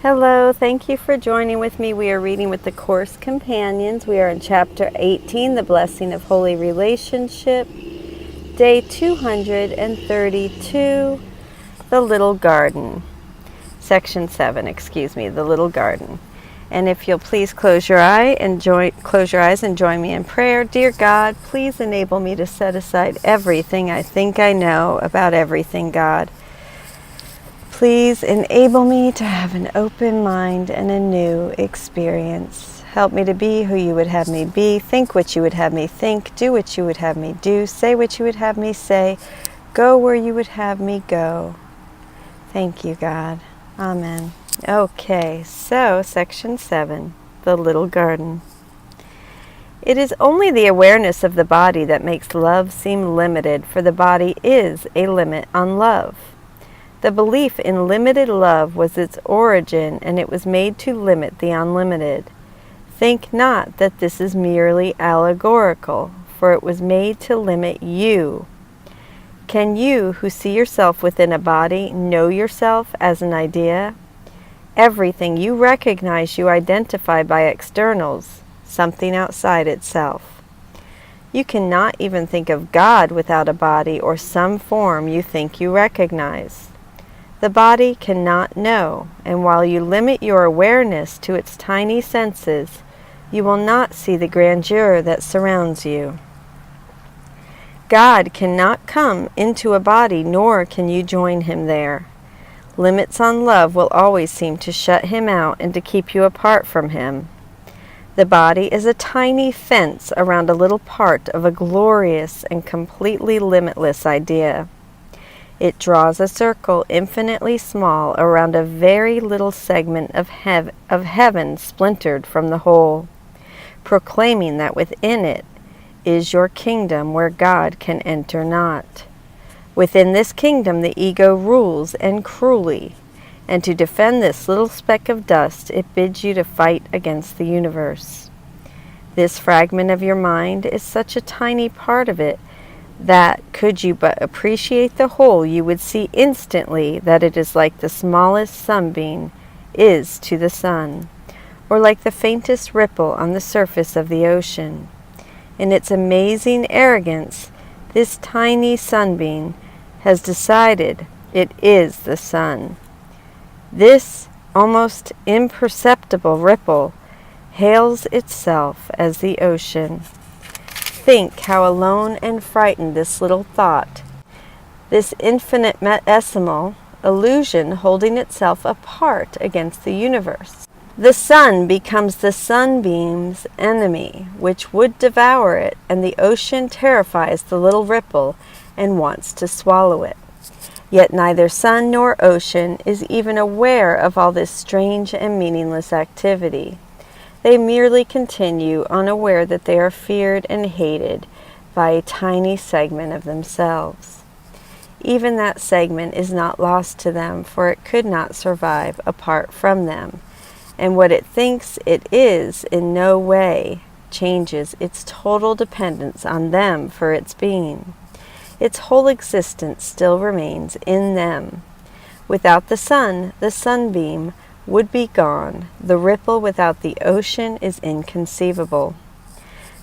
Hello, thank you for joining with me. We are reading with the Course Companions. We are in Chapter 18, The Blessing of Holy Relationship, Day 232, The Little Garden. Section 7, The Little Garden. And if you'll please close your eyes and join me in prayer. Dear God, please enable me to set aside everything I think I know about everything, God. Please enable me to have an open mind and a new experience. Help me to be who you would have me be, think what you would have me think, do what you would have me do, say what you would have me say, go where you would have me go. Thank you, God. Amen. Okay, so Section 7, The Little Garden. It is only the awareness of the body that makes love seem limited, for the body is a limit on love. The belief in limited love was its origin, and it was made to limit the unlimited. Think not that this is merely allegorical, for it was made to limit you. Can you, who see yourself within a body, know yourself as an idea? Everything you recognize you identify by externals, something outside itself. You cannot even think of God without a body or some form you think you recognize. The body cannot know, and while you limit your awareness to its tiny senses, you will not see the grandeur that surrounds you. God cannot come into a body, nor can you join him there. Limits on love will always seem to shut him out and to keep you apart from him. The body is a tiny fence around a little part of a glorious and completely limitless idea. It draws a circle infinitely small around a very little segment of heaven splintered from the whole, proclaiming that within it is your kingdom where God can enter not. Within this kingdom the ego rules, and cruelly, and to defend this little speck of dust it bids you to fight against the universe. This fragment of your mind is such a tiny part of it that, could you but appreciate the whole, you would see instantly that it is like the smallest sunbeam is to the sun, or like the faintest ripple on the surface of the ocean. In its amazing arrogance, this tiny sunbeam has decided it is the sun. This almost imperceptible ripple hails itself as the ocean. Think how alone and frightened this little thought, this infinitesimal illusion holding itself apart against the universe. The sun becomes the sunbeam's enemy, which would devour it, and the ocean terrifies the little ripple and wants to swallow it. Yet neither sun nor ocean is even aware of all this strange and meaningless activity. They merely continue, unaware that they are feared and hated by a tiny segment of themselves. Even that segment is not lost to them, for it could not survive apart from them, and what it thinks it is in no way changes its total dependence on them for its being. Its whole existence still remains in them. Without the sunbeam would be gone. The ripple without the ocean is inconceivable.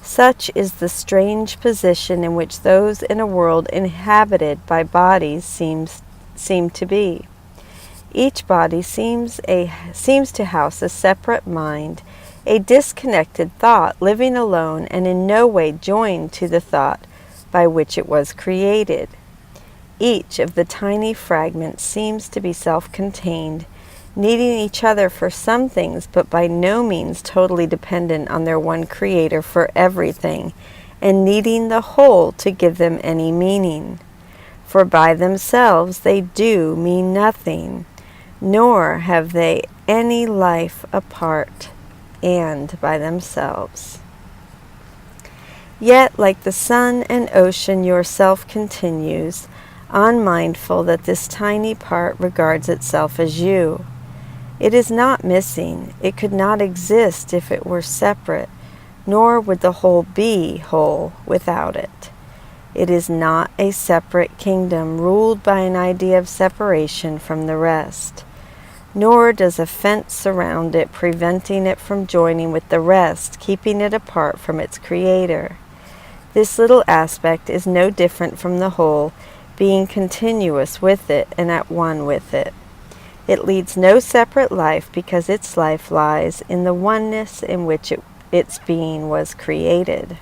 Such is the strange position in which those in a world inhabited by bodies seem to be. Each body seems to house a separate mind, a disconnected thought, living alone and in no way joined to the thought by which it was created. Each of the tiny fragments seems to be self-contained, needing each other for some things, but by no means totally dependent on their one creator for everything, and needing the whole to give them any meaning. For by themselves they do mean nothing, nor have they any life apart and by themselves. Yet, like the sun and ocean, yourself continues, unmindful that this tiny part regards itself as you. It is not missing. It could not exist if it were separate, nor would the whole be whole without it. It is not a separate kingdom ruled by an idea of separation from the rest. nor does a fence surround it, preventing it from joining with the rest, keeping it apart from its creator. This little aspect is no different from the whole, being continuous with it and at one with it. It leads no separate life because its life lies in the oneness in which its being was created.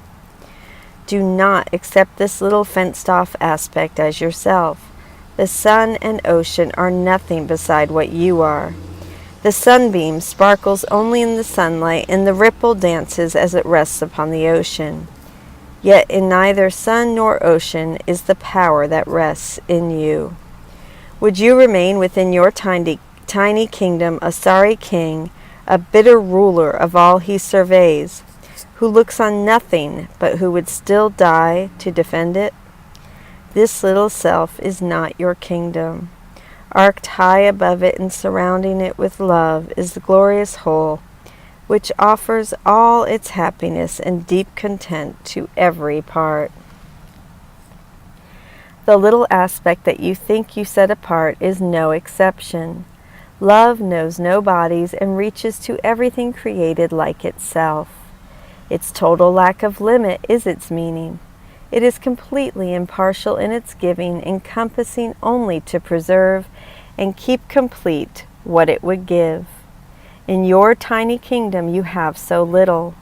Do not accept this little fenced-off aspect as yourself. The sun and ocean are nothing beside what you are. The sunbeam sparkles only in the sunlight, and the ripple dances as it rests upon the ocean. Yet in neither sun nor ocean is the power that rests in you. Would you remain within your tiny kingdom a sorry king, a bitter ruler of all he surveys, who looks on nothing but who would still die to defend it? This little self is not your kingdom. Arced high above it and surrounding it with love is the glorious whole, which offers all its happiness and deep content to every part. The little aspect that you think you set apart is no exception. Love knows no bodies and reaches to everything created like itself. Its total lack of limit is its meaning. It is completely impartial in its giving, encompassing only to preserve and keep complete what it would give. In your tiny kingdom you have so little.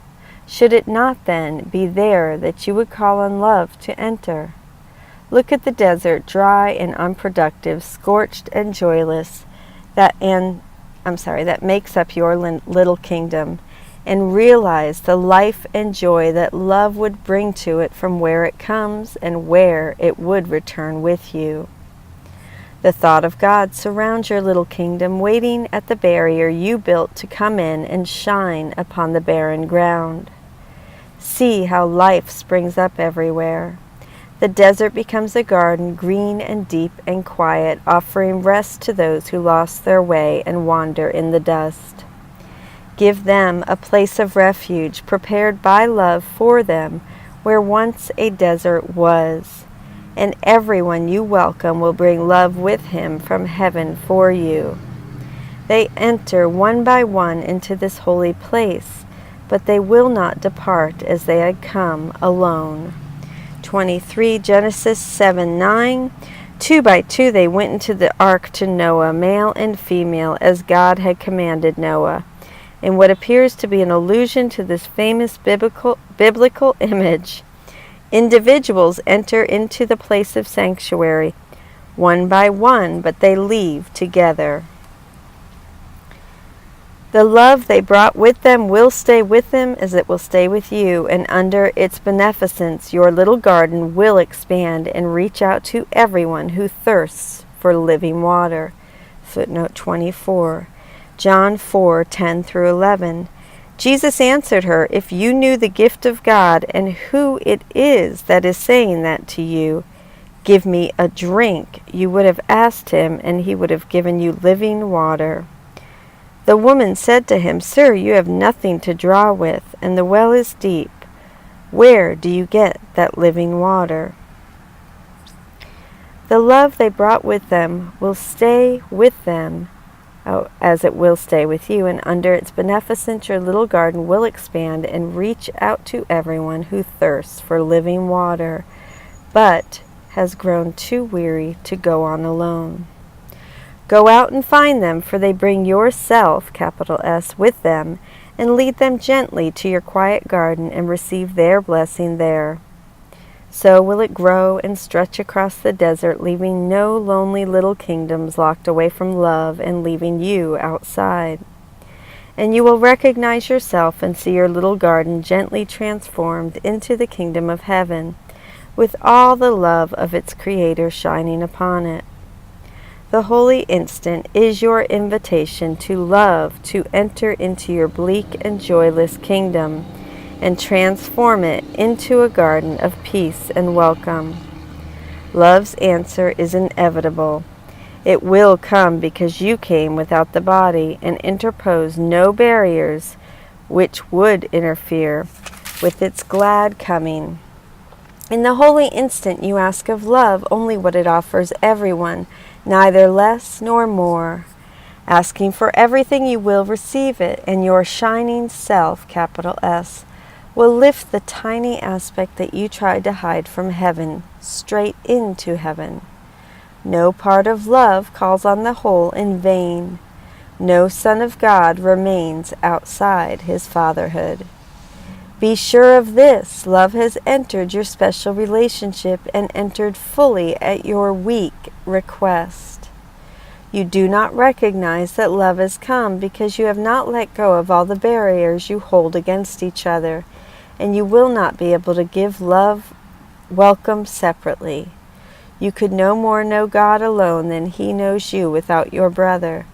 Should it not then be there that you would call on love to enter? Look at the desert, dry and unproductive, scorched and joyless, that makes up your little kingdom, and realize the life and joy that love would bring to it from where it comes and where it would return with you. The thought of God surrounds your little kingdom, waiting at the barrier you built to come in and shine upon the barren ground. See how life springs up everywhere. The desert becomes a garden, green and deep and quiet, offering rest to those who lost their way and wander in the dust. Give them a place of refuge prepared by love for them where once a desert was, and everyone you welcome will bring love with him from heaven for you. They enter one by one into this holy place, but they will not depart as they had come alone. 23 Genesis 7:9. 2 by 2 they went into the ark to Noah, male and female, as God had commanded Noah. In what appears to be an allusion to this famous biblical image, individuals enter into the place of sanctuary, one by one, but they leave together. The love they brought with them will stay with them as it will stay with you, and under its beneficence your little garden will expand and reach out to everyone who thirsts for living water. Footnote 24. John 4:10-11. Jesus answered her, "If you knew the gift of God and who it is that is saying that to you, 'Give me a drink,' you would have asked him, and he would have given you living water." The woman said to him, "Sir, you have nothing to draw with, and the well is deep. Where do you get that living water?" The love they brought with them will stay with them, as it will stay with you, and under its beneficence your little garden will expand and reach out to everyone who thirsts for living water, but has grown too weary to go on alone. Go out and find them, for they bring yourself, capital S, with them, and lead them gently to your quiet garden and receive their blessing there. So will it grow and stretch across the desert, leaving no lonely little kingdoms locked away from love and leaving you outside. And you will recognize yourself and see your little garden gently transformed into the kingdom of heaven, with all the love of its Creator shining upon it. The holy instant is your invitation to love to enter into your bleak and joyless kingdom and transform it into a garden of peace and welcome. Love's answer is inevitable. It will come because you came without the body and interposed no barriers which would interfere with its glad coming. In the holy instant you ask of love only what it offers everyone, neither less nor more. Asking for everything, you will receive it, and your shining self, capital S, will lift the tiny aspect that you tried to hide from heaven straight into heaven. No part of love calls on the whole in vain. No son of God remains outside his fatherhood. Be sure of this, love has entered your special relationship and entered fully at your weak request. You do not recognize that love has come because you have not let go of all the barriers you hold against each other, and you will not be able to give love welcome separately. You could no more know God alone than He knows you without your brother.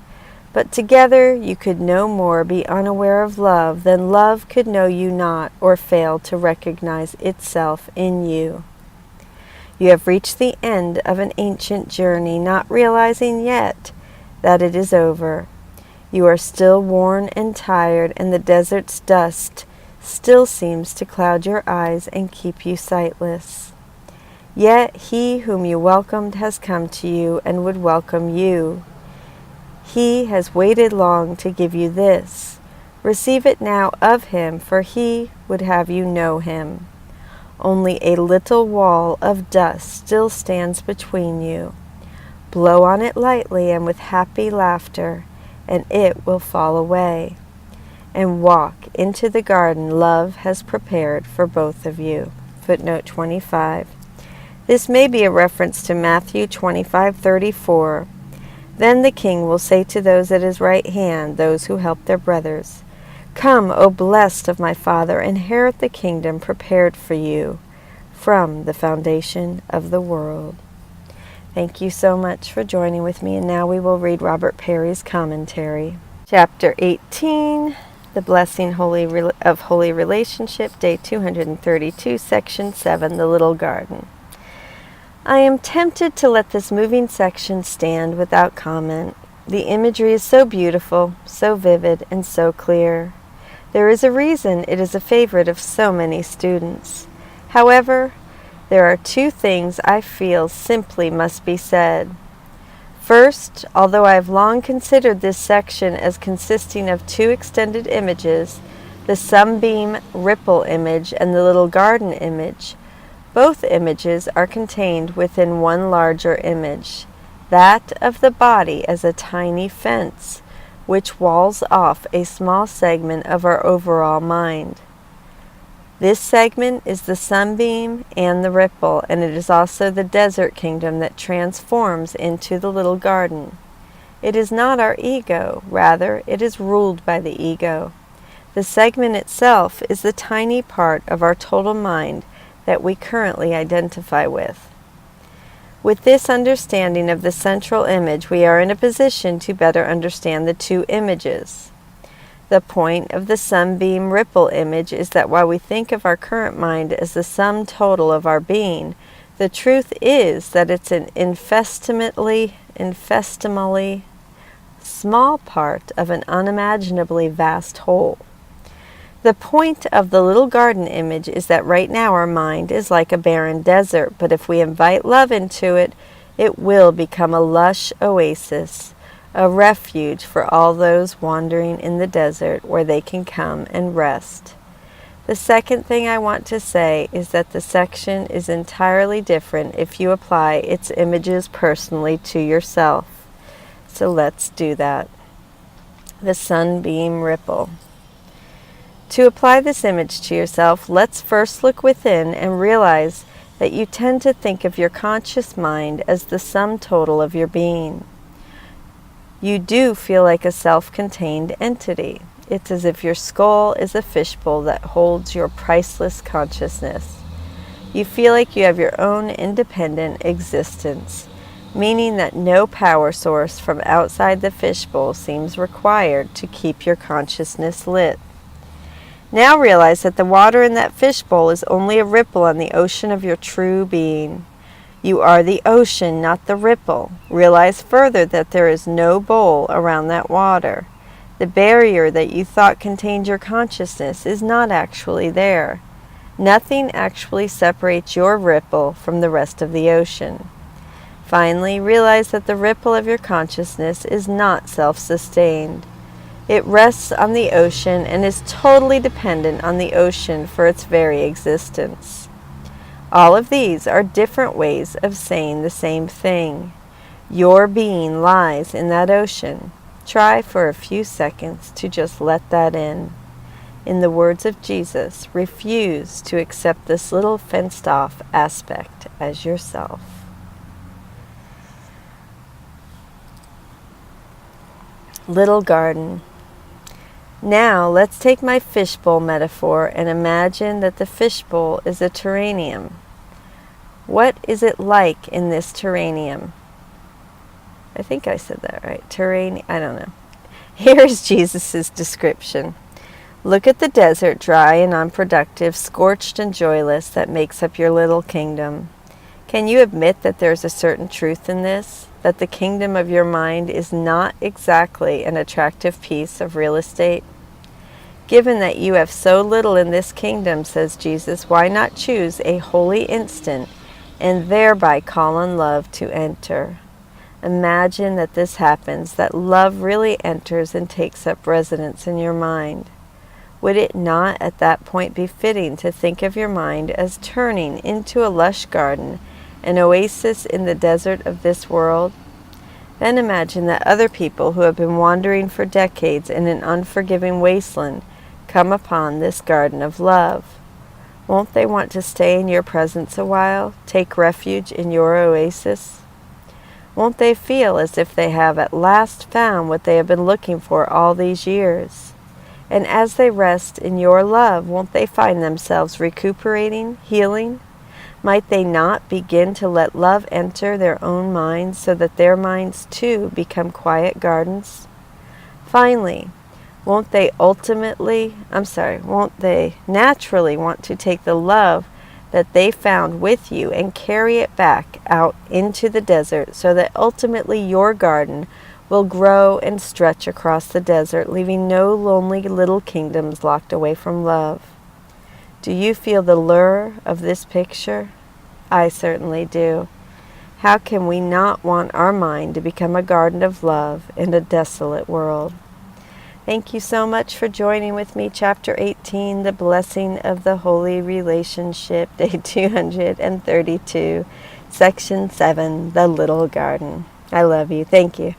But together you could no more be unaware of love than love could know you not or fail to recognize itself in you. You have reached the end of an ancient journey, not realizing yet that it is over. You are still worn and tired, and the desert's dust still seems to cloud your eyes and keep you sightless. Yet He whom you welcomed has come to you and would welcome you. He has waited long to give you this. Receive it now of Him, for He would have you know Him. Only a little wall of dust still stands between you. Blow on it lightly and with happy laughter, and it will fall away. And walk into the garden love has prepared for both of you. Footnote 25. This may be a reference to Matthew 25:34. Then the king will say to those at his right hand, those who help their brothers, Come, O blessed of my Father, inherit the kingdom prepared for you from the foundation of the world. Thank you so much for joining with me, and now we will read Robert Perry's commentary. Chapter 18, The Blessing of Holy Relationship, Day 232, Section 7, The Little Garden. I am tempted to let this moving section stand without comment. The imagery is so beautiful, so vivid, and so clear. There is a reason it is a favorite of so many students. However, there are two things I feel simply must be said. First, although I have long considered this section as consisting of two extended images, the sunbeam ripple image and the little garden image, both images are contained within one larger image, that of the body as a tiny fence, which walls off a small segment of our overall mind. This segment is the sunbeam and the ripple, and it is also the desert kingdom that transforms into the little garden. It is not our ego, rather it is ruled by the ego. The segment itself is the tiny part of our total mind that we currently identify with. With this understanding of the central image, we are in a position to better understand the two images. The point of the sunbeam ripple image is that while we think of our current mind as the sum total of our being, the truth is that it's an infinitesimally small part of an unimaginably vast whole. The point of the little garden image is that right now our mind is like a barren desert, but if we invite love into it, it will become a lush oasis, a refuge for all those wandering in the desert where they can come and rest. The second thing I want to say is that the section is entirely different if you apply its images personally to yourself. So let's do that. The sunbeam ripple. To apply this image to yourself, let's first look within and realize that you tend to think of your conscious mind as the sum total of your being. You do feel like a self-contained entity. It's as if your skull is a fishbowl that holds your priceless consciousness. You feel like you have your own independent existence, meaning that no power source from outside the fishbowl seems required to keep your consciousness lit. Now realize that the water in that fishbowl is only a ripple on the ocean of your true being. You are the ocean, not the ripple. Realize further that there is no bowl around that water. The barrier that you thought contained your consciousness is not actually there. Nothing actually separates your ripple from the rest of the ocean. Finally, realize that the ripple of your consciousness is not self-sustained. It rests on the ocean and is totally dependent on the ocean for its very existence. All of these are different ways of saying the same thing. Your being lies in that ocean. Try for a few seconds to just let that in. In the words of Jesus, refuse to accept this little fenced-off aspect as yourself. Little garden. Now let's take my fishbowl metaphor and imagine that the fishbowl is a terrarium. What is it like in this terrarium? I think I said that right. Terrarium, I don't know. Here's Jesus' description. Look at the desert, dry and unproductive, scorched and joyless, that makes up your little kingdom. Can you admit that there's a certain truth in this? That the kingdom of your mind is not exactly an attractive piece of real estate? Given that you have so little in this kingdom, says Jesus, why not choose a holy instant and thereby call on love to enter? Imagine that this happens, that love really enters and takes up residence in your mind. Would it not at that point be fitting to think of your mind as turning into a lush garden, an oasis in the desert of this world? Then imagine that other people who have been wandering for decades in an unforgiving wasteland come upon this garden of love. Won't they want to stay in your presence a while, take refuge in your oasis? Won't they feel as if they have at last found what they have been looking for all these years? And as they rest in your love, won't they find themselves recuperating, healing? Might they not begin to let love enter their own minds so that their minds too become quiet gardens? Finally, won't they naturally want to take the love that they found with you and carry it back out into the desert so that ultimately your garden will grow and stretch across the desert, leaving no lonely little kingdoms locked away from love? Do you feel the lure of this picture? I certainly do. How can we not want our mind to become a garden of love in a desolate world? Thank you so much for joining with me. Chapter 18, The Blessing of the Holy Relationship, Day 232, Section 7, The Little Garden. I love you. Thank you.